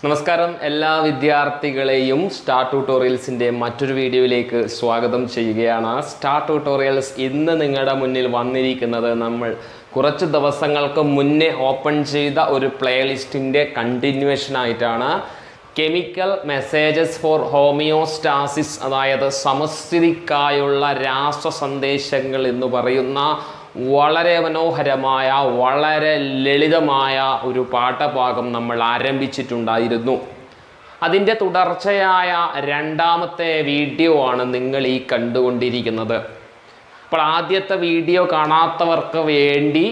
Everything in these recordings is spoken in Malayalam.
നമസ്കാരം എല്ലാ വിദ്യാർത്ഥികളെയും സ്റ്റാർ ട്യൂട്ടോറിയൽസിൻ്റെ മറ്റൊരു വീഡിയോയിലേക്ക് സ്വാഗതം ചെയ്യുകയാണ്. സ്റ്റാർ ട്യൂട്ടോറിയൽസ് ഇന്ന് നിങ്ങളുടെ മുന്നിൽ വന്നിരിക്കുന്നത് നമ്മൾ കുറച്ച് ദിവസങ്ങൾക്ക് മുന്നേ ഓപ്പൺ ചെയ്ത ഒരു പ്ലേലിസ്റ്റിൻ്റെ കണ്ടിന്യൂവേഷൻ ആയിട്ടാണ്. കെമിക്കൽ മെസ്സേജസ് ഫോർ ഹോമിയോസ്റ്റാസിസ്, അതായത് സമസ്ഥിതിക്കായുള്ള രാസസന്ദേശങ്ങൾ എന്ന് പറയുന്ന വളരെ മനോഹരമായ വളരെ ലളിതമായ ഒരു പാഠഭാഗം നമ്മൾ ആരംഭിച്ചിട്ടുണ്ടായിരുന്നു. അതിൻ്റെ തുടർച്ചയായ രണ്ടാമത്തെ വീഡിയോ ആണ് നിങ്ങൾ ഈ കണ്ടുകൊണ്ടിരിക്കുന്നത്. അപ്പോൾ ആദ്യത്തെ വീഡിയോ കാണാത്തവർക്ക് വേണ്ടി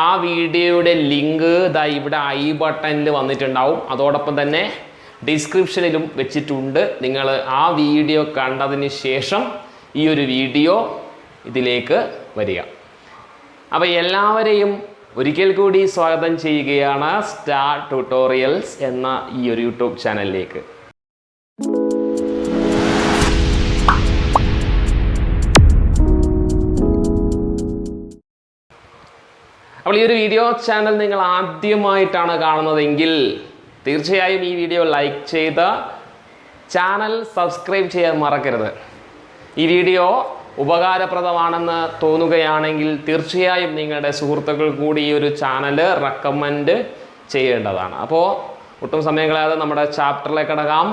ആ വീഡിയോയുടെ ലിങ്ക് ദാ ഇവിടെ ഐ ബട്ടണിൽ വന്നിട്ടുണ്ടാവും. അതോടൊപ്പം തന്നെ ഡിസ്ക്രിപ്ഷനിലും വെച്ചിട്ടുണ്ട്. നിങ്ങൾ ആ വീഡിയോ കണ്ടതിന് ശേഷം ഈ ഒരു വീഡിയോ ഇതിലേക്ക് വരിക. അപ്പോൾ എല്ലാവരെയും ഒരിക്കൽ കൂടി സ്വാഗതം ചെയ്യുകയാണ് സ്റ്റാർ ട്യൂട്ടോറിയൽസ് എന്ന ഈ ഒരു യൂട്യൂബ് ചാനലിലേക്ക്. അപ്പോൾ ഈ ഒരു വീഡിയോ ചാനൽ നിങ്ങൾ ആദ്യമായിട്ടാണ് കാണുന്നതെങ്കിൽ തീർച്ചയായും ഈ വീഡിയോ ലൈക്ക് ചെയ്ത് ചാനൽ സബ്സ്ക്രൈബ് ചെയ്യാൻ മറക്കരുത്. ഈ വീഡിയോ ഉപകാരപ്രദമാണെന്ന് തോന്നുകയാണെങ്കിൽ തീർച്ചയായും നിങ്ങളുടെ സുഹൃത്തുക്കൾ കൂടി ഈ ഒരു ചാനൽ റെക്കമെൻഡ് ചെയ്യേണ്ടതാണ്. അപ്പോൾ ഒട്ടും സമയം കളയാതെ നമ്മുടെ ചാപ്റ്ററിലേക്ക് കടക്കാം.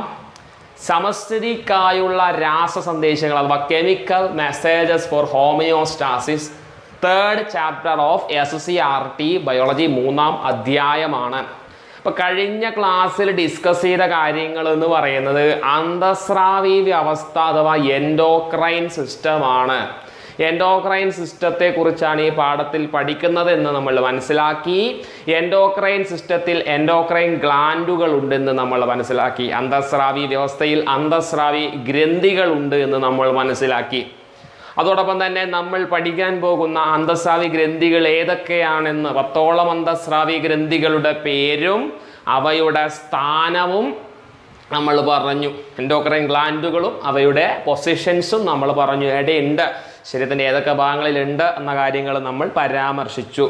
സമസ്ഥിതിക്കായുള്ള രാസസന്ദേശങ്ങൾ അഥവാ chemical messages for homeostasis, third chapter of SCRT biology, 3ാം അധ്യായമാണ്. അപ്പോൾ കഴിഞ്ഞ ക്ലാസ്സിൽ ഡിസ്കസ് ചെയ്ത കാര്യങ്ങൾ എന്ന് പറയുന്നത് അന്തസ്രാവി വ്യവസ്ഥ അഥവാ എൻഡോക്രൈൻ സിസ്റ്റമാണ്. എൻഡോക്രൈൻ സിസ്റ്റത്തെ കുറിച്ചാണ് ഈ പാഠത്തിൽ പഠിക്കുന്നത് എന്ന് നമ്മൾ മനസ്സിലാക്കി. എൻഡോക്രൈൻ സിസ്റ്റത്തിൽ എൻഡോക്രൈൻ ഗ്ലാൻഡുകൾ ഉണ്ടെന്ന് നമ്മൾ മനസ്സിലാക്കി. അന്തസ്രാവി വ്യവസ്ഥയിൽ അന്തസ്രാവി ഗ്രന്ഥികൾ ഉണ്ട് എന്ന് നമ്മൾ മനസ്സിലാക്കി. അതോടൊപ്പം തന്നെ നമ്മൾ പഠിക്കാൻ പോകുന്ന അന്തസ്രാവി ഗ്രന്ഥികൾ ഏതൊക്കെയാണെന്ന് 10ഓളം അന്തസ്രാവി ഗ്രന്ഥികളുടെ പേരും അവയുടെ സ്ഥാനവും നമ്മൾ പറഞ്ഞു. എൻഡോക്രൈൻ ഗ്ലാൻഡുകളും അവയുടെ പൊസിഷൻസും നമ്മൾ പറഞ്ഞു. എവിടെയുണ്ട്, ശരീരത്തിൻ്റെ ഏതൊക്കെ ഭാഗങ്ങളിലുണ്ട് എന്ന കാര്യങ്ങൾ നമ്മൾ പരാമർശിച്ചു.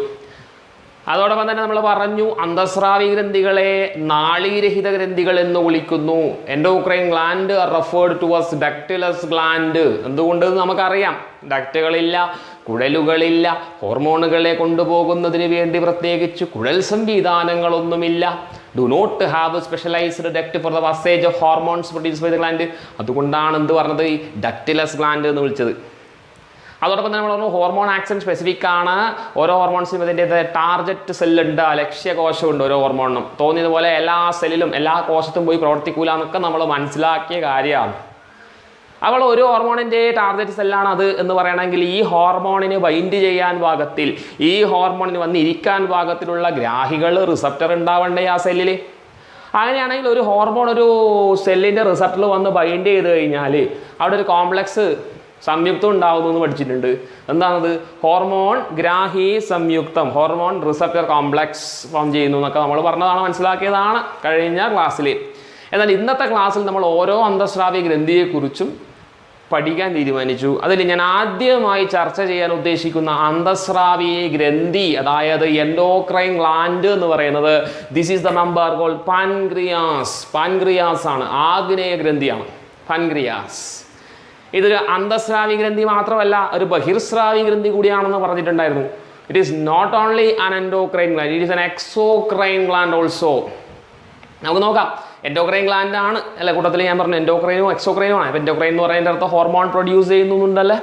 അതോടൊപ്പം തന്നെ നമ്മൾ പറഞ്ഞു അന്തസ്രാവി ഗ്രന്ഥികളെ നാളീരഹിത ഗ്രന്ഥികൾ എന്ന് വിളിക്കുന്നു. Endocrine gland referred to as ductless gland. എന്തുകൊണ്ട് നമുക്കറിയാം, ഡക്റ്റുകളില്ല, കുഴലുകളില്ല, ഹോർമോണുകളെ കൊണ്ടുപോകുന്നതിന് വേണ്ടി പ്രത്യേകിച്ച് കുഴൽ സംവിധാനങ്ങളൊന്നുമില്ല. Do not have specialised duct for the passage of hormones produce by the gland. അതുകൊണ്ടാണ് എന്ത് പറഞ്ഞത്, ഈ ഡക്ടിലസ് ഗ്ലാൻഡ് എന്ന് വിളിച്ചത്. അതോടൊപ്പം തന്നെ നമ്മൾ പറഞ്ഞു ഹോർമോൺ ആക്ഷൻ സ്പെസിഫിക് ആണ്. ഓരോ ഹോർമോൺസിനും ഇതിൻ്റെ ടാർഗറ്റ് സെല്ലുണ്ട്, ലക്ഷ്യകോശമുണ്ട്. ഓരോ ഹോർമോണിനും തോന്നിയതുപോലെ എല്ലാ സെല്ലിലും എല്ലാ കോശത്തും പോയി പ്രവർത്തിക്കൂല എന്നൊക്കെ നമ്മൾ മനസ്സിലാക്കിയ കാര്യമാണ്. അപ്പോൾ ഒരു ഹോർമോണിൻ്റെ ടാർഗറ്റ് സെല്ലാണ് അത് എന്ന് പറയണമെങ്കിൽ ഈ ഹോർമോണിന് ബൈൻഡ് ചെയ്യാൻ പാകത്തിൽ, ഈ ഹോർമോണിന് വന്നിരിക്കാൻ പാകത്തിലുള്ള ഗ്രാഹികൾ, റിസപ്റ്റർ ഉണ്ടാവണ്ടേ ആ സെല്ലിൽ. അങ്ങനെയാണെങ്കിൽ ഒരു ഹോർമോൺ ഒരു സെല്ലിൻ്റെ റിസപ്റ്ററിൽ വന്ന് ബൈൻഡ് ചെയ്ത് കഴിഞ്ഞാൽ അവിടെ ഒരു കോംപ്ലക്സ് സംയുക്തം ഉണ്ടാവുന്നു എന്ന് പഠിച്ചിട്ടുണ്ട്. എന്താണത്? ഹോർമോൺ ഗ്രാഹി സംയുക്തം, ഹോർമോൺ റിസപ്റ്റർ കോംപ്ലക്സ് ഫോം ചെയ്യുന്നു എന്നൊക്കെ നമ്മൾ പറഞ്ഞതാണ്, മനസ്സിലാക്കിയതാണ് കഴിഞ്ഞ ക്ലാസ്സിൽ. എന്നാൽ ഇന്നത്തെ ക്ലാസ്സിൽ നമ്മൾ ഓരോ അന്തസ്രാവി ഗ്രന്ഥിയെക്കുറിച്ചും പഠിക്കാൻ തീരുമാനിച്ചു. അതിൽ ഞാൻ ആദ്യമായി ചർച്ച ചെയ്യാൻ ഉദ്ദേശിക്കുന്ന അന്തസ്രാവി ഗ്രന്ഥി, അതായത് എൻഡോക്രൈൻ ഗ്ലാൻഡ് എന്ന് പറയുന്നത്, this is the member called pancreas. Pancreas ആണ്, ആഗ്നേയ ഗ്രന്ഥിയാണ് പാൻക്രിയാസ്. ഇതൊരു അന്തസ്രാവി ഗ്രന്ഥി മാത്രമല്ല, ഒരു ബഹിർസ്രാവി ഗ്രന്ഥി കൂടിയാണെന്ന് പറഞ്ഞിട്ടുണ്ടായിരുന്നു. It is not only an endocrine gland, it is an exocrine gland also. നമുക്ക് നോക്കാം. എൻഡോക്രൈൻ ഗ്ലാൻഡ് ആണ് അല്ലെ, കൂട്ടത്തിൽ ഞാൻ പറഞ്ഞു എൻഡോക്രൈനും എക്സോക്രൈനും ആണ്. അപ്പോൾ എൻഡോക്രൈൻ എന്ന് പറയുന്നതിൻ്റെ അർത്ഥം ഹോർമോൺ പ്രൊഡ്യൂസ് ചെയ്യുന്നുണ്ടല്ലേ.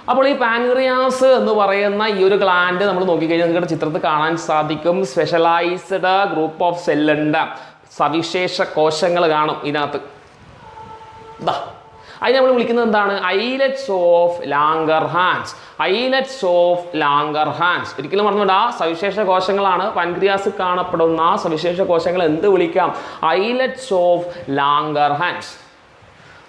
അപ്പോൾ ഈ പാൻക്രിയാസ് എന്ന് പറയുന്ന ഈ ഒരു ഗ്ലാൻഡ് നമ്മൾ നോക്കിക്കഴിഞ്ഞാൽ നിങ്ങളുടെ ചിത്രത്തിൽ കാണാൻ സാധിക്കും. സ്പെഷ്യലൈസ്ഡ് ഗ്രൂപ്പ് ഓഫ് സെല്ലുണ്ട്, സവിശേഷ കോശങ്ങൾ കാണും ഇതിനകത്ത്. അതിന് നമ്മൾ വിളിക്കുന്നത് എന്താണ്? Islets of Langerhans. Islets of Langerhans. ഒരിക്കലും പറഞ്ഞുകൊണ്ട് ആ സവിശേഷ കോശങ്ങളാണ് പാൻക്രിയാസിൽ കാണപ്പെടുന്ന സവിശേഷ കോശങ്ങൾ എന്ത് വിളിക്കാം? Islets of Langerhans.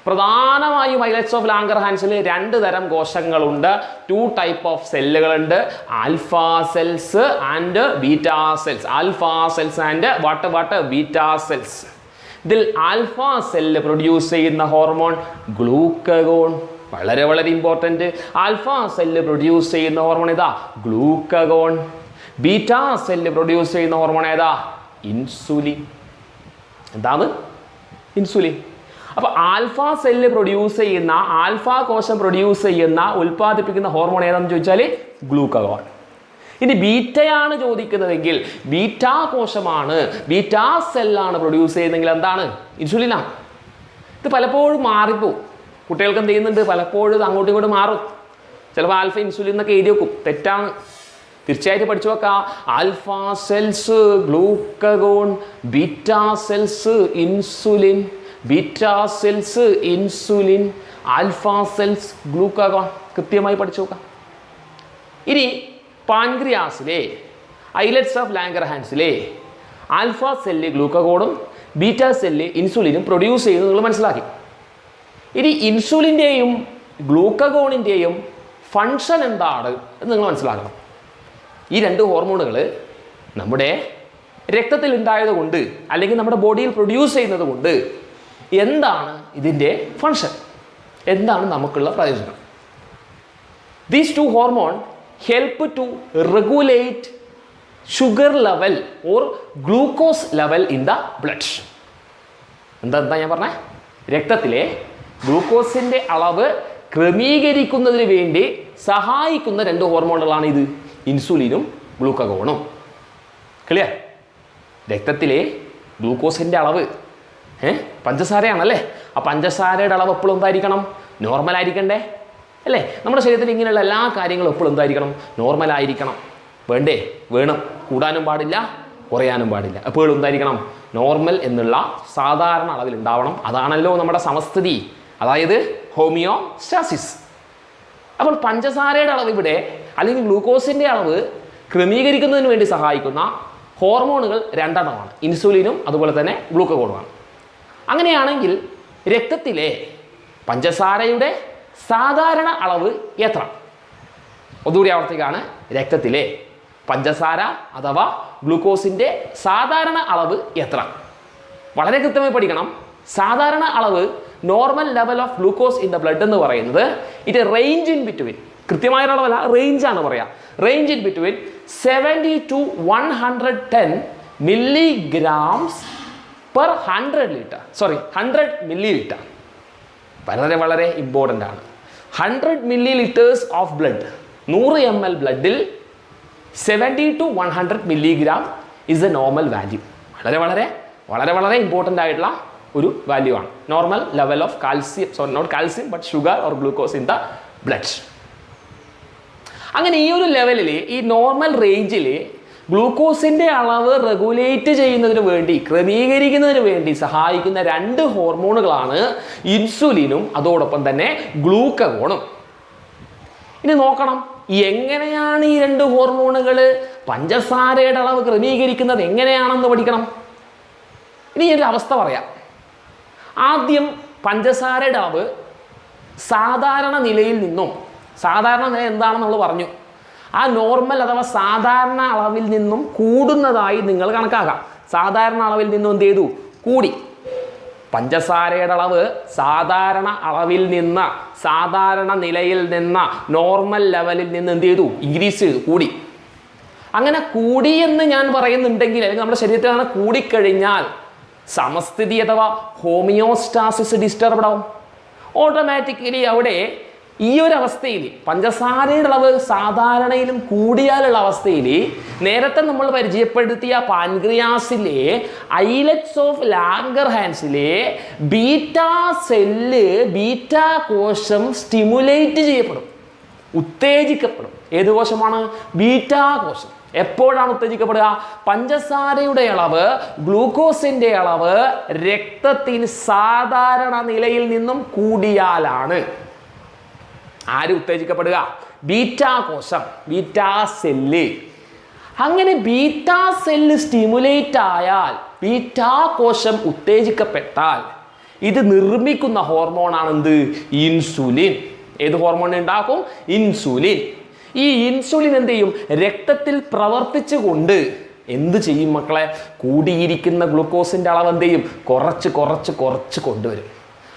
പ്രധാനമായും ഐലറ്റ്സ് ഓഫ് ലാംഗർഹാൻസിൽ 2 തരം കോശങ്ങളുണ്ട്, 2 ടൈപ്പ് ഓഫ് സെല്ലുകളുണ്ട്, alpha cells and beta cells. Alpha cells and beta cells. ഇതിൽ ആൽഫ സെല്ല് പ്രൊഡ്യൂസ് ചെയ്യുന്ന ഹോർമോൺ ഗ്ലൂക്കഗോൺ. വളരെ വളരെ ഇമ്പോർട്ടൻറ്റ്. ആൽഫ സെല്ല് പ്രൊഡ്യൂസ് ചെയ്യുന്ന ഹോർമോൺ ഏതാ? ഗ്ലൂക്കഗോൺ. ബീറ്റാ സെല്ല് പ്രൊഡ്യൂസ് ചെയ്യുന്ന ഹോർമോൺ ഏതാ? ഇൻസുലിൻ. എന്താണ്? ഇൻസുലിൻ. അപ്പോൾ ആൽഫ സെല്ല് പ്രൊഡ്യൂസ് ചെയ്യുന്ന, ആൽഫ കോശം പ്രൊഡ്യൂസ് ചെയ്യുന്ന, ഉൽപ്പാദിപ്പിക്കുന്ന ഹോർമോൺ ഏതാണെന്ന് ചോദിച്ചാൽ ഗ്ലൂക്കഗോൺ. ഇനി ബീറ്റയാണ് ചോദിക്കുന്നതെങ്കിൽ ബീറ്റാ കോശമാണ്, ബീറ്റാ സെല്ലാണ് പ്രൊഡ്യൂസ് ചെയ്യുന്നതെങ്കിൽ എന്താണ്? ഇൻസുലിനാണ്. ഇത് പലപ്പോഴും മാറിപ്പോവും. കുട്ടികൾക്ക് എന്ത് ചെയ്യുന്നുണ്ട്? പലപ്പോഴും ഇത് അങ്ങോട്ടും ഇങ്ങോട്ടും മാറും. ചിലപ്പോൾ ആൽഫ ഇൻസുലിൻ എന്നൊക്കെ എഴുതി വെക്കും. തെറ്റാണ്. തീർച്ചയായിട്ടും പഠിച്ചു വെക്കാം. Alpha cells glucagon, beta cells insulin, beta cells insulin, alpha cells glucagon. കൃത്യമായി പഠിച്ചു നോക്കാം. ഇനി പാൻക്രിയാസിലെ ഐലറ്റ്സ് ഓഫ് ലാംഗർഹാൻസിലെ ആൽഫ സെല്ല് ഗ്ലൂക്കഗോണും ബീറ്റാ സെല്ല് ഇൻസുലിനും പ്രൊഡ്യൂസ് ചെയ്യുന്നത് നിങ്ങൾ മനസ്സിലാക്കി. ഇനി ഇൻസുലിൻ്റെയും ഗ്ലൂക്കഗോണിൻ്റെയും ഫങ്ഷൻ എന്താണ് എന്ന് നിങ്ങൾ മനസ്സിലാക്കണം. ഈ രണ്ട് ഹോർമോണുകൾ നമ്മുടെ രക്തത്തിൽ ഉണ്ടായതുകൊണ്ട് അല്ലെങ്കിൽ നമ്മുടെ ബോഡിയിൽ പ്രൊഡ്യൂസ് ചെയ്യുന്നത് കൊണ്ട് എന്താണ് ഇതിൻ്റെ ഫങ്ഷൻ, എന്താണ് നമുക്കുള്ള പ്രയോജനം? These two hormone help to regulate sugar level or glucose level in the blood. എന്താ ഞാൻ പറഞ്ഞേ? രക്തത്തിലെ ഗ്ലൂക്കോസിൻ്റെ അളവ് ക്രമീകരിക്കുന്നതിന് വേണ്ടി സഹായിക്കുന്ന രണ്ട് ഹോർമോണുകളാണ് ഇത്, ഇൻസുലിനും ഗ്ലൂക്കഗോണും. ക്ലിയർ? രക്തത്തിലെ ഗ്ലൂക്കോസിൻ്റെ അളവ് പഞ്ചസാരയാണല്ലേ. ആ പഞ്ചസാരയുടെ അളവ് എപ്പോഴും എന്തായിരിക്കണം? നോർമലായിരിക്കണ്ടേ അല്ലേ? നമ്മുടെ ശരീരത്തിൽ ഇങ്ങനെയുള്ള എല്ലാ കാര്യങ്ങളും എപ്പോഴും എന്തായിരിക്കണം? നോർമലായിരിക്കണം. വേണ്ടേ? വേണം. കൂടാനും പാടില്ല, കുറയാനും പാടില്ല. എപ്പോഴും എന്തായിരിക്കണം? നോർമൽ എന്നുള്ള സാധാരണ അളവിൽ ഉണ്ടാവണം. അതാണല്ലോ നമ്മുടെ സമസ്ഥിതി, അതായത് ഹോമിയോസ്റ്റാസിസ്. അപ്പോൾ പഞ്ചസാരയുടെ അളവ് ഇവിടെ അല്ലെങ്കിൽ ഗ്ലൂക്കോസിൻ്റെ അളവ് ക്രമീകരിക്കുന്നതിന് വേണ്ടി സഹായിക്കുന്ന ഹോർമോണുകൾ രണ്ടെണ്ണമാണ്, ഇൻസുലിനും അതുപോലെ തന്നെ ഗ്ലൂക്കഗോണുമാണ്. അങ്ങനെയാണെങ്കിൽ രക്തത്തിലെ പഞ്ചസാരയുടെ സാധാരണ അളവ് എത്ര? ഒന്നുകൂടി ആവർത്തിക്കാണ്. രക്തത്തിലെ പഞ്ചസാര അഥവാ ഗ്ലൂക്കോസിൻ്റെ സാധാരണ അളവ് എത്ര? വളരെ കൃത്യമായി പഠിക്കണം. സാധാരണ അളവ്, normal level of glucose in the blood എന്ന് പറയുന്നത് ഇറ്റ് റേഞ്ച് ഇൻ ബിറ്റ്വീൻ, കൃത്യമായ അളവല്ല, റേഞ്ചാണ് പറയാം. Range in between 70 to 110 milligrams per 100 millilitre. വളരെ വളരെ ഇമ്പോർട്ടൻ്റ് ആണ്. 100 മില്ലിലിറ്റേഴ്സ് ഓഫ് ബ്ലഡ്, 100 ml ബ്ലഡിൽ 70 to 100 milligram is a normal value. വളരെ വളരെ വളരെ വളരെ ഇമ്പോർട്ടൻ്റ് ആയിട്ടുള്ള ഒരു വാല്യൂ ആണ്. Normal level of calcium, sorry not calcium but sugar or glucose in the blood. അങ്ങനെ ഈ ഒരു ലെവലിൽ, ഈ നോർമൽ റേഞ്ചിൽ ഗ്ലൂക്കോസിൻ്റെ അളവ് റെഗുലേറ്റ് ചെയ്യുന്നതിന് വേണ്ടി, ക്രമീകരിക്കുന്നതിന് വേണ്ടി സഹായിക്കുന്ന രണ്ട് ഹോർമോണുകളാണ് ഇൻസുലിനും അതോടൊപ്പം തന്നെ ഗ്ലൂക്കഗോണും. ഇനി നോക്കണം, എങ്ങനെയാണ് ഈ രണ്ട് ഹോർമോണുകൾ പഞ്ചസാരയുടെ അളവ് ക്രമീകരിക്കുന്നത് എങ്ങനെയാണെന്ന് പഠിക്കണം. ഇനി ഒരു അവസ്ഥ പറയാം. ആദ്യം പഞ്ചസാരയുടെ അളവ് സാധാരണ നിലയിൽ നിന്നും, സാധാരണ നില എന്താണെന്ന് നമ്മൾ പറഞ്ഞു, ആ നോർമൽ അഥവാ സാധാരണ അളവിൽ നിന്നും കൂടുന്നതായി നിങ്ങൾ കണക്കാക്കാം. സാധാരണ അളവിൽ നിന്നും എന്ത് ചെയ്തു? കൂടി. പഞ്ചസാരയുടെ അളവ് സാധാരണ അളവിൽ നിന്ന്, സാധാരണ നിലയിൽ നിന്ന്, നോർമൽ ലെവലിൽ നിന്ന് എന്ത് ചെയ്തു? ഇൻക്രീസ് ചെയ്തു, കൂടി. അങ്ങനെ കൂടി എന്ന് ഞാൻ പറയുന്നുണ്ടെങ്കിൽ, അല്ലെങ്കിൽ നമ്മുടെ ശരീരത്തിൽ അങ്ങനെ കൂടിക്കഴിഞ്ഞാൽ സമസ്ഥിതി അഥവാ ഹോമിയോസ്റ്റാസിസ് ഡിസ്റ്റർബ്ഡ് ആവും. ഓട്ടോമാറ്റിക്കലി അവിടെ ഈ ഒരു അവസ്ഥയിൽ പഞ്ചസാരയുടെ അളവ് സാധാരണയിലും കൂടിയാലുള്ള അവസ്ഥയിൽ നേരത്തെ നമ്മൾ പരിചയപ്പെടുത്തിയ പാൻക്രിയാസിലെ ഐലറ്റ്സ് ഓഫ് ലാംഗർഹാൻസിലെ ബീറ്റാ സെല്ല്, ബീറ്റാ കോശം സ്റ്റിമുലേറ്റ് ചെയ്യപ്പെടും, ഉത്തേജിക്കപ്പെടും. ഏത് കോശമാണ്? ബീറ്റാ കോശം. എപ്പോഴാണ് ഉത്തേജിക്കപ്പെടുക? പഞ്ചസാരയുടെ അളവ്, ഗ്ലൂക്കോസിൻ്റെ അളവ് രക്തത്തിൽ സാധാരണ നിലയിൽ നിന്നും കൂടിയാലാണ് ആര് ഉത്തേജിക്കപ്പെടുക? ബീറ്റാ കോശം, ബീറ്റാ സെല്ല്. അങ്ങനെ ബീറ്റാ സെല്ല് സ്റ്റിമുലേറ്റ് ആയാൽ, ബീറ്റാ കോശം ഉത്തേജിക്കപ്പെട്ടാൽ ഇത് നിർമ്മിക്കുന്ന ഹോർമോണാണ് എന്ത്? ഇൻസുലിൻ. ഏത് ഹോർമോൺ ഉണ്ടാക്കും? ഇൻസുലിൻ. ഈ ഇൻസുലിൻ എന്ത് ചെയ്യും? രക്തത്തിൽ പ്രവർത്തിച്ചുകൊണ്ട് എന്ത് ചെയ്യും മക്കളെ? കൂടിയിരിക്കുന്ന ഗ്ലൂക്കോസിൻ്റെ അളവ് എന്ത് ചെയ്യും? കുറച്ച് കുറച്ച് കുറച്ച് കൊണ്ടുവരും.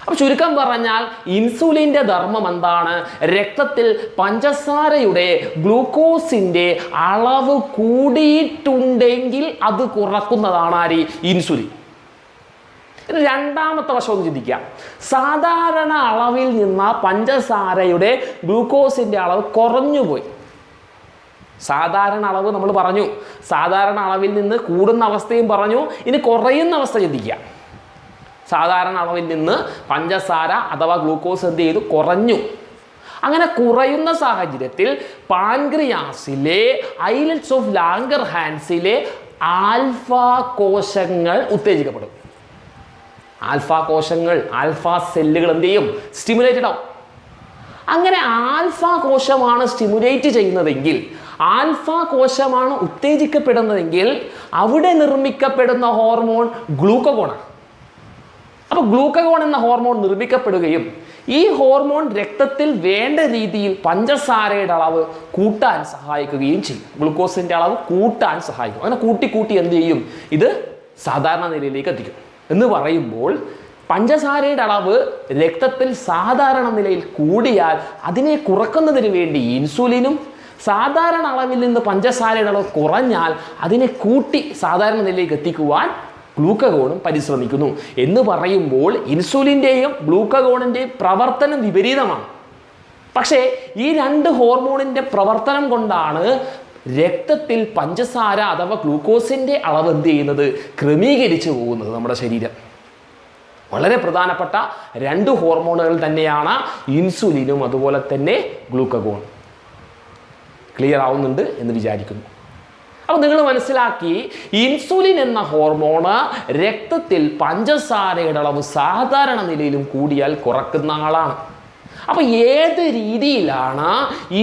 അപ്പോൾ ചുരുക്കം പറഞ്ഞാൽ ഇൻസുലിൻ്റെ ധർമ്മം എന്താണ്? രക്തത്തിൽ പഞ്ചസാരയുടെ, ഗ്ലൂക്കോസിൻ്റെ അളവ് കൂടിയിട്ടുണ്ടെങ്കിൽ അത് കുറക്കുന്നതാണ് ആര്? ഇൻസുലിൻ. രണ്ടാമത്തെ വശം ഒന്ന് ചിന്തിക്കുക. സാധാരണ അളവിൽ നിന്ന് പഞ്ചസാരയുടെ ഗ്ലൂക്കോസിൻ്റെ അളവ് കുറഞ്ഞുപോയി. സാധാരണ അളവ് നമ്മൾ പറഞ്ഞു, സാധാരണ അളവിൽ നിന്ന് കൂടുന്ന അവസ്ഥയും പറഞ്ഞു, ഇനി കുറയുന്ന അവസ്ഥ ചിന്തിക്കുക. സാധാരണ അളവിൽ നിന്ന് പഞ്ചസാര അഥവാ ഗ്ലൂക്കോസ് എന്ത് ചെയ്തു? കുറഞ്ഞു. അങ്ങനെ കുറയുന്ന സാഹചര്യത്തിൽ പാൻക്രിയാസിലെ ഐലറ്റ്സ് ഓഫ് ലാംഗർഹാൻസിലെ ആൽഫ കോശങ്ങൾ ഉത്തേജിക്കപ്പെടും. ആൽഫ കോശങ്ങൾ, ആൽഫ സെല്ലുകൾ എന്ത് ചെയ്യും? സ്റ്റിമുലേറ്റഡ് ആവും. അങ്ങനെ ആൽഫ കോശമാണ് സ്റ്റിമുലേറ്റ് ചെയ്യുന്നതെങ്കിൽ, ആൽഫ കോശമാണ് ഉത്തേജിക്കപ്പെടുന്നതെങ്കിൽ അവിടെ നിർമ്മിക്കപ്പെടുന്ന ഹോർമോൺ ഗ്ലൂക്കഗോണാണ്. അപ്പോൾ ഗ്ലൂക്കഗോൺ എന്ന ഹോർമോൺ നിർമ്മിക്കപ്പെടുകയും ഈ ഹോർമോൺ രക്തത്തിൽ വേണ്ട രീതിയിൽ പഞ്ചസാരയുടെ അളവ് കൂട്ടാൻ സഹായിക്കുകയും ചെയ്യും. ഗ്ലൂക്കോസിൻ്റെ അളവ് കൂട്ടാൻ സഹായിക്കും. അങ്ങനെ കൂട്ടി എന്ത് ചെയ്യും? ഇത് സാധാരണ നിലയിലേക്ക് എത്തിക്കും. എന്ന് പറയുമ്പോൾ പഞ്ചസാരയുടെ അളവ് രക്തത്തിൽ സാധാരണ നിലയിൽ കൂടിയാൽ അതിനെ കുറക്കുന്നതിന് വേണ്ടി ഇൻസുലിനും, സാധാരണ അളവിൽ നിന്ന് പഞ്ചസാരയുടെ അളവ് കുറഞ്ഞാൽ അതിനെ കൂട്ടി സാധാരണ നിലയിലേക്ക് എത്തിക്കുവാൻ ഗ്ലൂക്കഗോണും പരിശ്രമിക്കുന്നു. എന്ന് പറയുമ്പോൾ ഇൻസുലിൻ്റെയും ഗ്ലൂക്കഗോണിൻ്റെയും പ്രവർത്തനം വിപരീതമാണ്. പക്ഷേ ഈ രണ്ട് ഹോർമോണിൻ്റെ പ്രവർത്തനം കൊണ്ടാണ് രക്തത്തിൽ പഞ്ചസാര അഥവാ ഗ്ലൂക്കോസിൻ്റെ അളവ് എന്ത് ചെയ്യുന്നത്? ക്രമീകരിച്ചു പോകുന്നത് നമ്മുടെ ശരീരം. വളരെ പ്രധാനപ്പെട്ട രണ്ട് ഹോർമോണുകൾ തന്നെയാണ് ഇൻസുലിനും അതുപോലെ തന്നെ ഗ്ലൂക്കഗോൺ. ക്ലിയർ ആവുന്നുണ്ട് എന്ന് വിചാരിക്കുന്നു. അപ്പോൾ നിങ്ങൾ മനസ്സിലാക്കി, ഇൻസുലിൻ എന്ന ഹോർമോണ് രക്തത്തിൽ പഞ്ചസാരയുടെ അളവ് സാധാരണ നിലയിലും കൂടിയാൽ കുറക്കുന്ന ആളാണ്. അപ്പോൾ ഏത് രീതിയിലാണ്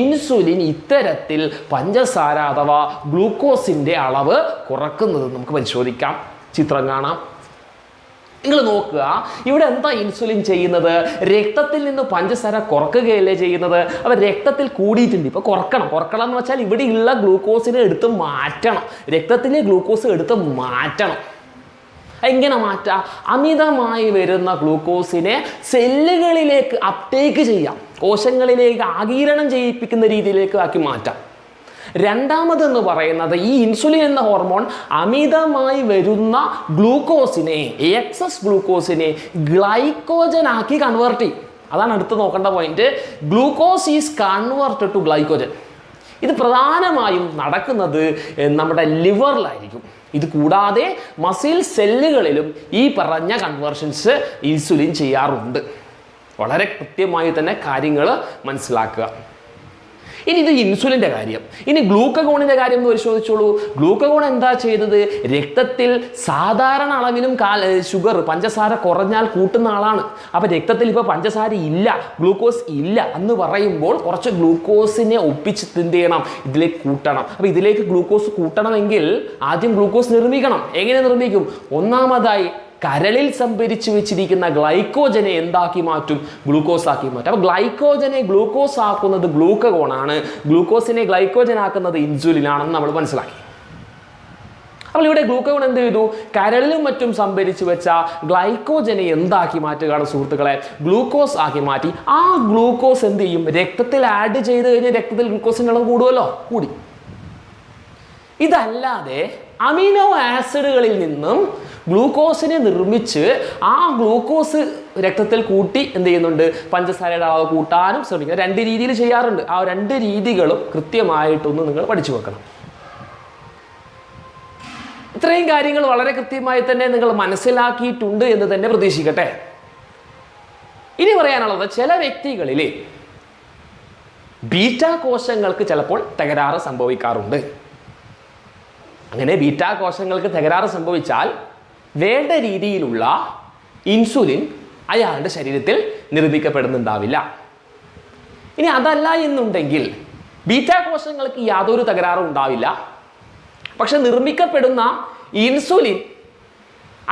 ഇൻസുലിൻ ഇത്തരത്തിൽ പഞ്ചസാര അഥവാ ഗ്ലൂക്കോസിൻ്റെ അളവ് കുറക്കുന്നത് നമുക്ക് പരിശോധിക്കാം. ചിത്രം കാണാം. നിങ്ങൾ നോക്കുക, ഇവിടെ എന്താ ഇൻസുലിൻ ചെയ്യുന്നത്? രക്തത്തിൽ നിന്ന് പഞ്ചസാര കുറക്കുകയല്ലേ ചെയ്യുന്നത്? അപ്പോൾ രക്തത്തിൽ കൂടിയിട്ടുണ്ട്, ഇപ്പോൾ കുറക്കണം എന്ന് വെച്ചാൽ ഇവിടെയുള്ള ഗ്ലൂക്കോസിനെ എടുത്ത് മാറ്റണം. രക്തത്തിലെ ഗ്ലൂക്കോസ് എടുത്ത് മാറ്റണം. എങ്ങനെ മാറ്റാം? അമിതമായി വരുന്ന ഗ്ലൂക്കോസിനെ സെല്ലുകളിലേക്ക് അപ്ടേക്ക് ചെയ്യാം, കോശങ്ങളിലേക്ക് ആഗിരണം ചെയ്യിപ്പിക്കുന്ന രീതിയിലേക്ക് ആക്കി മാറ്റാം. രണ്ടാമതെന്ന് പറയുന്നത്, ഈ ഇൻസുലിൻ എന്ന ഹോർമോൺ അമിതമായി വരുന്ന ഗ്ലൂക്കോസിനെ, എക്സസ് ഗ്ലൂക്കോസിനെ ഗ്ലൈക്കോജൻ ആക്കി കൺവേർട്ട് ചെയ്യും. അതാണ് അടുത്ത് നോക്കേണ്ട point. Glucose is converted to glycogen. ഇത് പ്രധാനമായും നടക്കുന്നത് നമ്മുടെ ലിവറിലായിരിക്കും. ഇത് കൂടാതെ മസിൽ സെല്ലുകളിലും ഈ പറഞ്ഞ കൺവേർഷൻസ് ഇൻസുലിൻ ചെയ്യാറുണ്ട്. വളരെ കൃത്യമായി തന്നെ കാര്യങ്ങൾ മനസ്സിലാക്കുക. ഇനി ഇത് ഇൻസുലിൻ്റെ കാര്യം. ഇനി ഗ്ലൂക്കഗോണിൻ്റെ കാര്യം എന്ന് പരിശോധിച്ചോളൂ. ഗ്ലൂക്കഗോൺ എന്താ ചെയ്തത്? രക്തത്തിൽ സാധാരണ അളവിലും ഷുഗർ, പഞ്ചസാര കുറഞ്ഞാൽ കൂട്ടുന്ന ആളാണ്. അപ്പോൾ രക്തത്തിൽ ഇപ്പോൾ പഞ്ചസാര ഇല്ല, ഗ്ലൂക്കോസ് ഇല്ല എന്ന് പറയുമ്പോൾ കുറച്ച് ഗ്ലൂക്കോസിനെ ഒപ്പിച്ച് എന്ത് ചെയ്യണം? ഇതിലേക്ക് കൂട്ടണം. അപ്പോൾ ഇതിലേക്ക് ഗ്ലൂക്കോസ് കൂട്ടണമെങ്കിൽ ആദ്യം ഗ്ലൂക്കോസ് നിർമ്മിക്കണം. എങ്ങനെ നിർമ്മിക്കും? ഒന്നാമതായി കരളിൽ സംഭരിച്ചു വെച്ചിരിക്കുന്ന ഗ്ലൈക്കോജനെ എന്താക്കി മാറ്റും? ഗ്ലൂക്കോസ് ആക്കി മാറ്റും. അപ്പോൾ ഗ്ലൈക്കോജനെ ഗ്ലൂക്കോസ് ആക്കുന്നത് ഗ്ലൂക്കഗോണാണ്, ഗ്ലൂക്കോസിനെ ഗ്ലൈക്കോജൻ ആക്കുന്നത് ഇൻസുലിനാണെന്ന് നമ്മൾ മനസ്സിലാക്കി. അപ്പോൾ ഇവിടെ ഗ്ലൂക്കഗോൺ എന്ത് ചെയ്തു? കരളിലും മറ്റും സംഭരിച്ചു വെച്ച ഗ്ലൈക്കോജനെ എന്താക്കി മാറ്റുകയാണ് സുഹൃത്തുക്കളെ? ഗ്ലൂക്കോസ് ആക്കി മാറ്റി. ആ ഗ്ലൂക്കോസ് എന്ത് ചെയ്യും? രക്തത്തിൽ ആഡ് ചെയ്ത് കഴിഞ്ഞാൽ രക്തത്തിൽ ഗ്ലൂക്കോസിൻ്റെ അളവ് കൂടുമല്ലോ, കൂടി. ഇതല്ലാതെ അമിനോ ആസിഡുകളിൽ നിന്നും ഗ്ലൂക്കോസിനെ നിർമ്മിച്ച് ആ ഗ്ലൂക്കോസ് രക്തത്തിൽ കൂട്ടി എന്ത് ചെയ്യുന്നുണ്ട്? പഞ്ചസാരയുടെ അളവ് കൂട്ടാനും ശ്രമിക്കുക. രണ്ട് രീതിയിൽ ചെയ്യാറുണ്ട്. ആ രണ്ട് രീതികളും കൃത്യമായിട്ടൊന്ന് നിങ്ങൾ പഠിച്ചു വെക്കണം. ഇത്രയും കാര്യങ്ങൾ വളരെ കൃത്യമായി തന്നെ നിങ്ങൾ മനസ്സിലാക്കിയിട്ടുണ്ട് എന്ന് തന്നെ പ്രതീക്ഷിക്കട്ടെ. ഇനി പറയാനുള്ളത്, ചില വ്യക്തികളിൽ ബീറ്റാ കോശങ്ങൾക്ക് ചിലപ്പോൾ തകരാറ് സംഭവിക്കാറുണ്ട്. അങ്ങനെ ബീറ്റാ കോശങ്ങൾക്ക് തകരാറ് സംഭവിച്ചാൽ വേണ്ട രീതിയിലുള്ള ഇൻസുലിൻ അയാളുടെ ശരീരത്തിൽ നിർമ്മിക്കപ്പെടുന്നുണ്ടാവില്ല. ഇനി അതല്ല എന്നുണ്ടെങ്കിൽ ബീറ്റാ കോശങ്ങൾക്ക് യാതൊരു തകരാറും ഉണ്ടാവില്ല. പക്ഷെ നിർമ്മിക്കപ്പെടുന്ന ഇൻസുലിൻ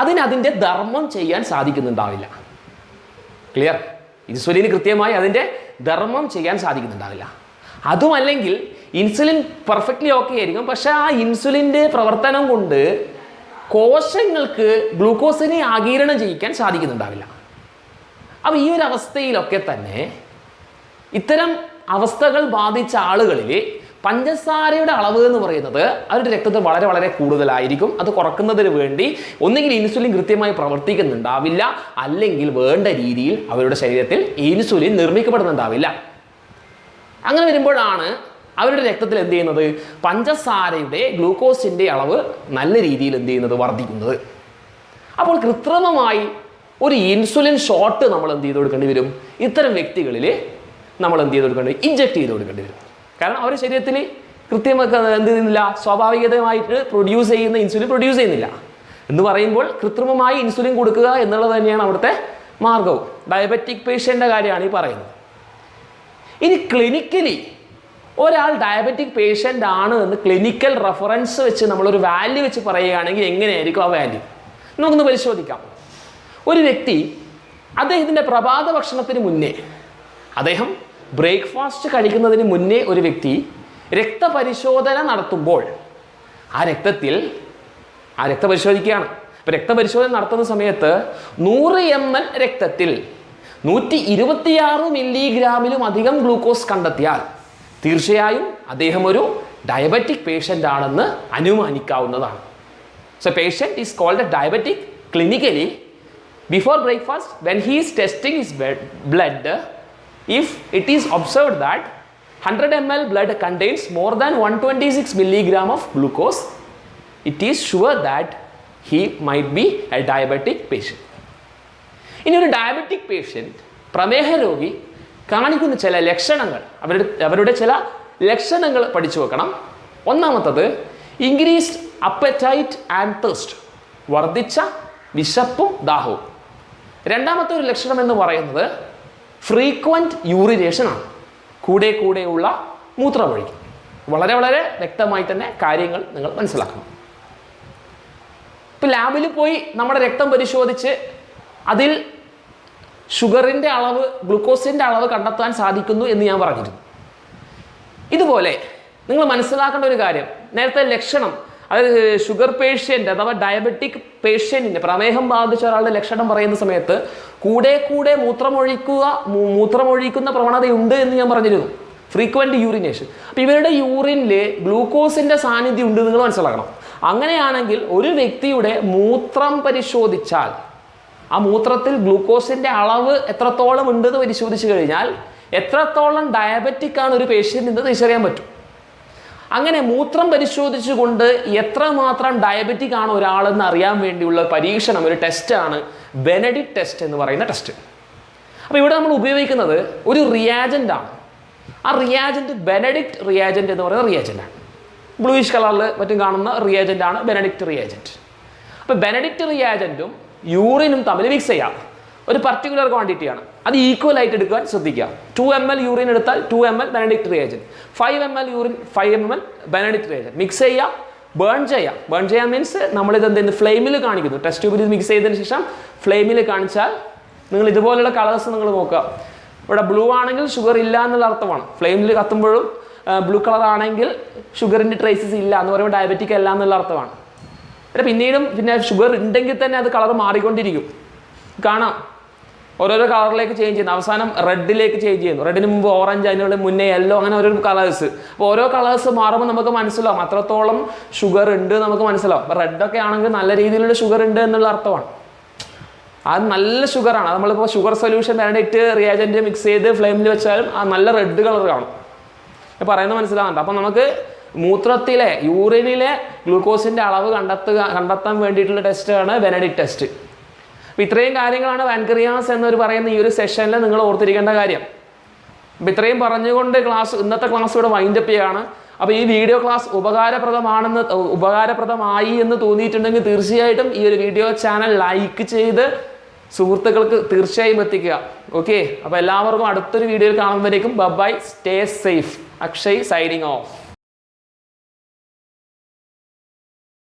അതിൻ്റെ ധർമ്മം ചെയ്യാൻ സാധിക്കുന്നുണ്ടാവില്ല. ക്ലിയർ? ഇൻസുലിന് കൃത്യമായി അതിൻ്റെ ധർമ്മം ചെയ്യാൻ സാധിക്കുന്നുണ്ടാവില്ല. അതുമല്ലെങ്കിൽ ഇൻസുലിൻ പെർഫെക്റ്റ്ലി ഓക്കെ ആയിരിക്കും, പക്ഷെ ആ ഇൻസുലിൻ്റെ പ്രവർത്തനം കൊണ്ട് കോശങ്ങൾക്ക് ഗ്ലൂക്കോസിനെ ആഗിരണം ചെയ്യിക്കാൻ സാധിക്കുന്നുണ്ടാവില്ല. അപ്പോൾ ഈ ഒരു അവസ്ഥയിലൊക്കെ തന്നെ ഇത്തരം അവസ്ഥകൾ ബാധിച്ച ആളുകളിൽ പഞ്ചസാരയുടെ അളവ് എന്ന് പറയുന്നത് അവരുടെ രക്തത്തിൽ വളരെ വളരെ കൂടുതലായിരിക്കും. അത് കുറക്കുന്നതിന് വേണ്ടി ഒന്നുകിൽ ഇൻസുലിൻ കൃത്യമായി പ്രവർത്തിക്കുന്നുണ്ടാവില്ല, അല്ലെങ്കിൽ വേണ്ട രീതിയിൽ അവരുടെ ശരീരത്തിൽ ഇൻസുലിൻ നിർമ്മിക്കപ്പെടുന്നുണ്ടാവില്ല. അങ്ങനെ വരുമ്പോഴാണ് അവരുടെ രക്തത്തിൽ എന്ത് ചെയ്യുന്നത്, പഞ്ചസാരയുടെ ഗ്ലൂക്കോസിൻ്റെ അളവ് നല്ല രീതിയിൽ എന്ത് ചെയ്യുന്നത്, വർദ്ധിക്കുന്നത്. അപ്പോൾ കൃത്രിമമായി ഒരു ഇൻസുലിൻ ഷോട്ട് നമ്മൾ എന്ത് ചെയ്ത് കൊടുക്കേണ്ടി വരും, ഇത്തരം വ്യക്തികളിൽ നമ്മൾ എന്ത് ചെയ്ത് കൊടുക്കേണ്ടി വരും, ഇഞ്ചെക്ട് ചെയ്ത് കൊടുക്കേണ്ടി വരും. കാരണം അവരുടെ ശരീരത്തിൽ കൃത്യമായി എന്ത് ചെയ്യുന്നില്ല, സ്വാഭാവികമായിട്ട് പ്രൊഡ്യൂസ് ചെയ്യുന്ന ഇൻസുലിൻ പ്രൊഡ്യൂസ് ചെയ്യുന്നില്ല എന്ന് പറയുമ്പോൾ കൃത്രിമമായി ഇൻസുലിൻ കൊടുക്കുക എന്നുള്ളത് തന്നെയാണ് അവിടുത്തെ മാർഗവും. ഡയബറ്റിക് പേഷ്യൻ്റെ കാര്യമാണ് ഈ പറയുന്നത്. ഇനി ക്ലിനിക്കലി ഒരാൾ ഡയബറ്റിക് പേഷ്യൻ്റ് ആണ് എന്ന് ക്ലിനിക്കൽ റെഫറൻസ് വെച്ച് നമ്മളൊരു വാല്യൂ വെച്ച് പറയുകയാണെങ്കിൽ എങ്ങനെയായിരിക്കും ആ വാല്യൂ നമുക്കൊന്ന് പരിശോധിക്കാം. ഒരു വ്യക്തി അദ്ദേഹത്തിൻ്റെ പ്രഭാത ഭക്ഷണത്തിന് മുന്നേ, അദ്ദേഹം ബ്രേക്ക്ഫാസ്റ്റ് കഴിക്കുന്നതിന് മുന്നേ ഒരു വ്യക്തി രക്തപരിശോധന നടത്തുമ്പോൾ ആ രക്തപരിശോധിക്കുകയാണ്. അപ്പോൾ രക്തപരിശോധന നടത്തുന്ന സമയത്ത് 100 ml രക്തത്തിൽ 126 മില്ലിഗ്രാമിലും അധികം ഗ്ലൂക്കോസ് കണ്ടെത്തിയാൽ തീർച്ചയായും അദ്ദേഹം ഒരു ഡയബറ്റിക് പേഷ്യൻ്റ് ആണെന്ന് അനുമാനിക്കാവുന്നതാണ്. So patient is called a diabetic clinically before breakfast when he is testing his blood. If it is observed that 100 ml blood contains more than 126 milligram of glucose, it is sure that he might be a diabetic patient. ഇനി ഒരു ഡയബറ്റിക് പേഷ്യൻ്റ്, പ്രമേഹ രോഗി കാണിക്കുന്ന ചില ലക്ഷണങ്ങൾ, അവരുടെ ചില ലക്ഷണങ്ങൾ പഠിച്ചു വെക്കണം. ഒന്നാമത്തത് ഇൻക്രീസ്ഡ് അപ്പറ്റൈറ്റ് ആൻഡ് തേഴ്സ്റ്റ്, വർദ്ധിച്ച വിശപ്പും ദാഹവും. രണ്ടാമത്തെ ഒരു ലക്ഷണം എന്ന് പറയുന്നത് ഫ്രീക്വൻറ്റ് യൂറിനേഷൻ ആണ്, കൂടെയുള്ള മൂത്രമൊഴിക്കും. വളരെ വളരെ വ്യക്തമായി തന്നെ കാര്യങ്ങൾ നിങ്ങൾ മനസ്സിലാക്കണം. ഇപ്പോൾ ലാബിൽ പോയി നമ്മുടെ രക്തം പരിശോധിച്ച് അതിൽ ഷുഗറിൻ്റെ അളവ്, ഗ്ലൂക്കോസിൻ്റെ അളവ് കണ്ടെത്താൻ സാധിക്കുന്നു എന്ന് ഞാൻ പറഞ്ഞിരുന്നു. ഇതുപോലെ നിങ്ങൾ മനസ്സിലാക്കേണ്ട ഒരു കാര്യം, നേരത്തെ ലക്ഷണം, അതായത് ഷുഗർ പേഷ്യൻ്റ് അഥവാ ഡയബറ്റിക് പേഷ്യൻറ്റിൻ്റെ, പ്രമേഹം ബാധിച്ച ഒരാളുടെ ലക്ഷണം പറയുന്ന സമയത്ത് കൂടെ മൂത്രമൊഴിക്കുന്ന പ്രവണതയുണ്ട് എന്ന് ഞാൻ പറഞ്ഞിരുന്നു, ഫ്രീക്വൻറ്റ് യൂറിനേഷൻ. അപ്പോൾ ഇവരുടെ യൂറിനിൽ ഗ്ലൂക്കോസിൻ്റെ സാന്നിധ്യം ഉണ്ട് നിങ്ങൾ മനസ്സിലാക്കണം. അങ്ങനെയാണെങ്കിൽ ഒരു വ്യക്തിയുടെ മൂത്രം പരിശോധിച്ചാൽ ആ മൂത്രത്തിൽ ഗ്ലൂക്കോസിൻ്റെ അളവ് എത്രത്തോളം ഉണ്ടെന്ന് പരിശോധിച്ച് കഴിഞ്ഞാൽ എത്രത്തോളം ഡയബറ്റിക് ആണ് ഒരു പേഷ്യൻ്റ് എന്ന് തിരിച്ചറിയാൻ പറ്റും. അങ്ങനെ മൂത്രം പരിശോധിച്ചുകൊണ്ട് എത്രമാത്രം ഡയബറ്റിക് ആണ് ഒരാളെന്ന് അറിയാൻ വേണ്ടിയുള്ള പരീക്ഷണം, ഒരു ടെസ്റ്റാണ് ബെനഡിക്ട് ടെസ്റ്റ് എന്ന് പറയുന്ന ടെസ്റ്റ്. അപ്പോൾ ഇവിടെ നമ്മൾ ഉപയോഗിക്കുന്നത് ഒരു റിയാജൻ്റ് ആണ്. ആ റിയാജൻ്റ് ബെനഡിക്ട് റിയാജൻ്റ് എന്ന് പറയുന്ന റിയാജൻ്റാണ്. ബ്ലൂയിഷ് കളറിൽ മറ്റും കാണുന്ന റിയാജൻ്റാണ് ബെനഡിക്ട് റിയാജൻ്റ്. അപ്പോൾ ബെനഡിക്ട് റിയാജൻറ്റും യൂറിനും തമ്മിൽ മിക്സ് ചെയ്യാം. ഒരു പർട്ടിക്കുലർ ക്വാണ്ടിറ്റിയാണ്, അത് ഈക്വൽ ആയിട്ട് എടുക്കാൻ ശ്രദ്ധിക്കുക. 2 ml യൂറിൻ എടുത്താൽ 2 ml Benedict reagent, 5 ml urine 5 ml Benedict reagent. Mix ചെയ്യുക, ബേൺ ചെയ്യാൻ മീൻസ് നമ്മളിത് എന്തെങ്കിലും ഫ്ലെയിമിൽ കാണിക്കുന്നു. ടെസ്റ്റ് ട്യൂബിൽ ഇത് മിക്സ് ചെയ്തതിന് ശേഷം ഫ്ലെയിമിൽ കാണിച്ചാൽ നിങ്ങൾ ഇതുപോലുള്ള കളേഴ്സ് നിങ്ങൾ നോക്കുക. ഇവിടെ ബ്ലൂ ആണെങ്കിൽ ഷുഗർ ഇല്ല എന്നുള്ള അർത്ഥമാണ്. ഫ്ലെയിമിൽ കത്തുമ്പോഴും ബ്ലൂ കളർ ആണെങ്കിൽ ഷുഗറിൻ്റെ ട്രേസസ് ഇല്ല എന്ന് പറയുമ്പോൾ ഡയബറ്റിക് അല്ല എന്നുള്ള അർത്ഥമാണ്. പിന്നെ ഷുഗർ ഉണ്ടെങ്കിൽ തന്നെ അത് കളർ മാറിക്കൊണ്ടിരിക്കും, കാണാം. ഓരോരോ കളറിലേക്ക് ചേഞ്ച് ചെയ്യുന്നു, അവസാനം റെഡിലേക്ക് ചേഞ്ച് ചെയ്യുന്നു. റെഡിന് മുമ്പ് ഓറഞ്ച്, അതിനുള്ള മുന്നേ യെല്ലോ, അങ്ങനെ ഓരോ കളേഴ്സ്. അപ്പോൾ ഓരോ കളേഴ്സ് മാറുമ്പോൾ നമുക്ക് മനസ്സിലാവും അത്രത്തോളം ഷുഗർ ഉണ്ട് നമുക്ക് മനസ്സിലാവും. അപ്പോൾ റെഡൊക്കെ ആണെങ്കിൽ നല്ല രീതിയിലുള്ള ഷുഗർ ഉണ്ട് എന്നുള്ള അർത്ഥമാണ്. അത് നല്ല ഷുഗറാണ്. നമ്മളിപ്പോൾ sugar solution Benedict reagent mix ചെയ്ത് ഫ്ലെയിമിൽ വെച്ചാലും ആ നല്ല റെഡ് കളർ കാണും. പറയുന്നത് മനസ്സിലാവുന്നുണ്ട്. അപ്പം നമുക്ക് മൂത്രത്തിലെ, യൂറിനിലെ ഗ്ലൂക്കോസിൻ്റെ അളവ് കണ്ടെത്താൻ വേണ്ടിയിട്ടുള്ള ടെസ്റ്റാണ് ബെനഡിക്ട് ടെസ്റ്റ്. അപ്പോൾ ഇത്രയും കാര്യങ്ങളാണ് പാൻക്രിയാസ് എന്നൊരു പറയുന്ന ഈ ഒരു സെഷനിൽ നിങ്ങൾ ഓർത്തിരിക്കേണ്ട കാര്യം. അപ്പോൾ ഇത്രയും പറഞ്ഞുകൊണ്ട് ഇന്നത്തെ ക്ലാസ് ഇവിടെ വൈൻഡപ്പ് ചെയ്യുകയാണ്. അപ്പോൾ ഈ വീഡിയോ ക്ലാസ് ഉപകാരപ്രദമായി എന്ന് തോന്നിയിട്ടുണ്ടെങ്കിൽ തീർച്ചയായിട്ടും ഈ ഒരു വീഡിയോ ചാനൽ ലൈക്ക് ചെയ്ത് സുഹൃത്തുക്കൾക്ക് തീർച്ചയായും എത്തിക്കുക. ഓക്കെ, അപ്പോൾ എല്ലാവർക്കും അടുത്തൊരു വീഡിയോയിൽ കാണുമ്പോഴേക്കും bye, stay safe. Akshay signing of.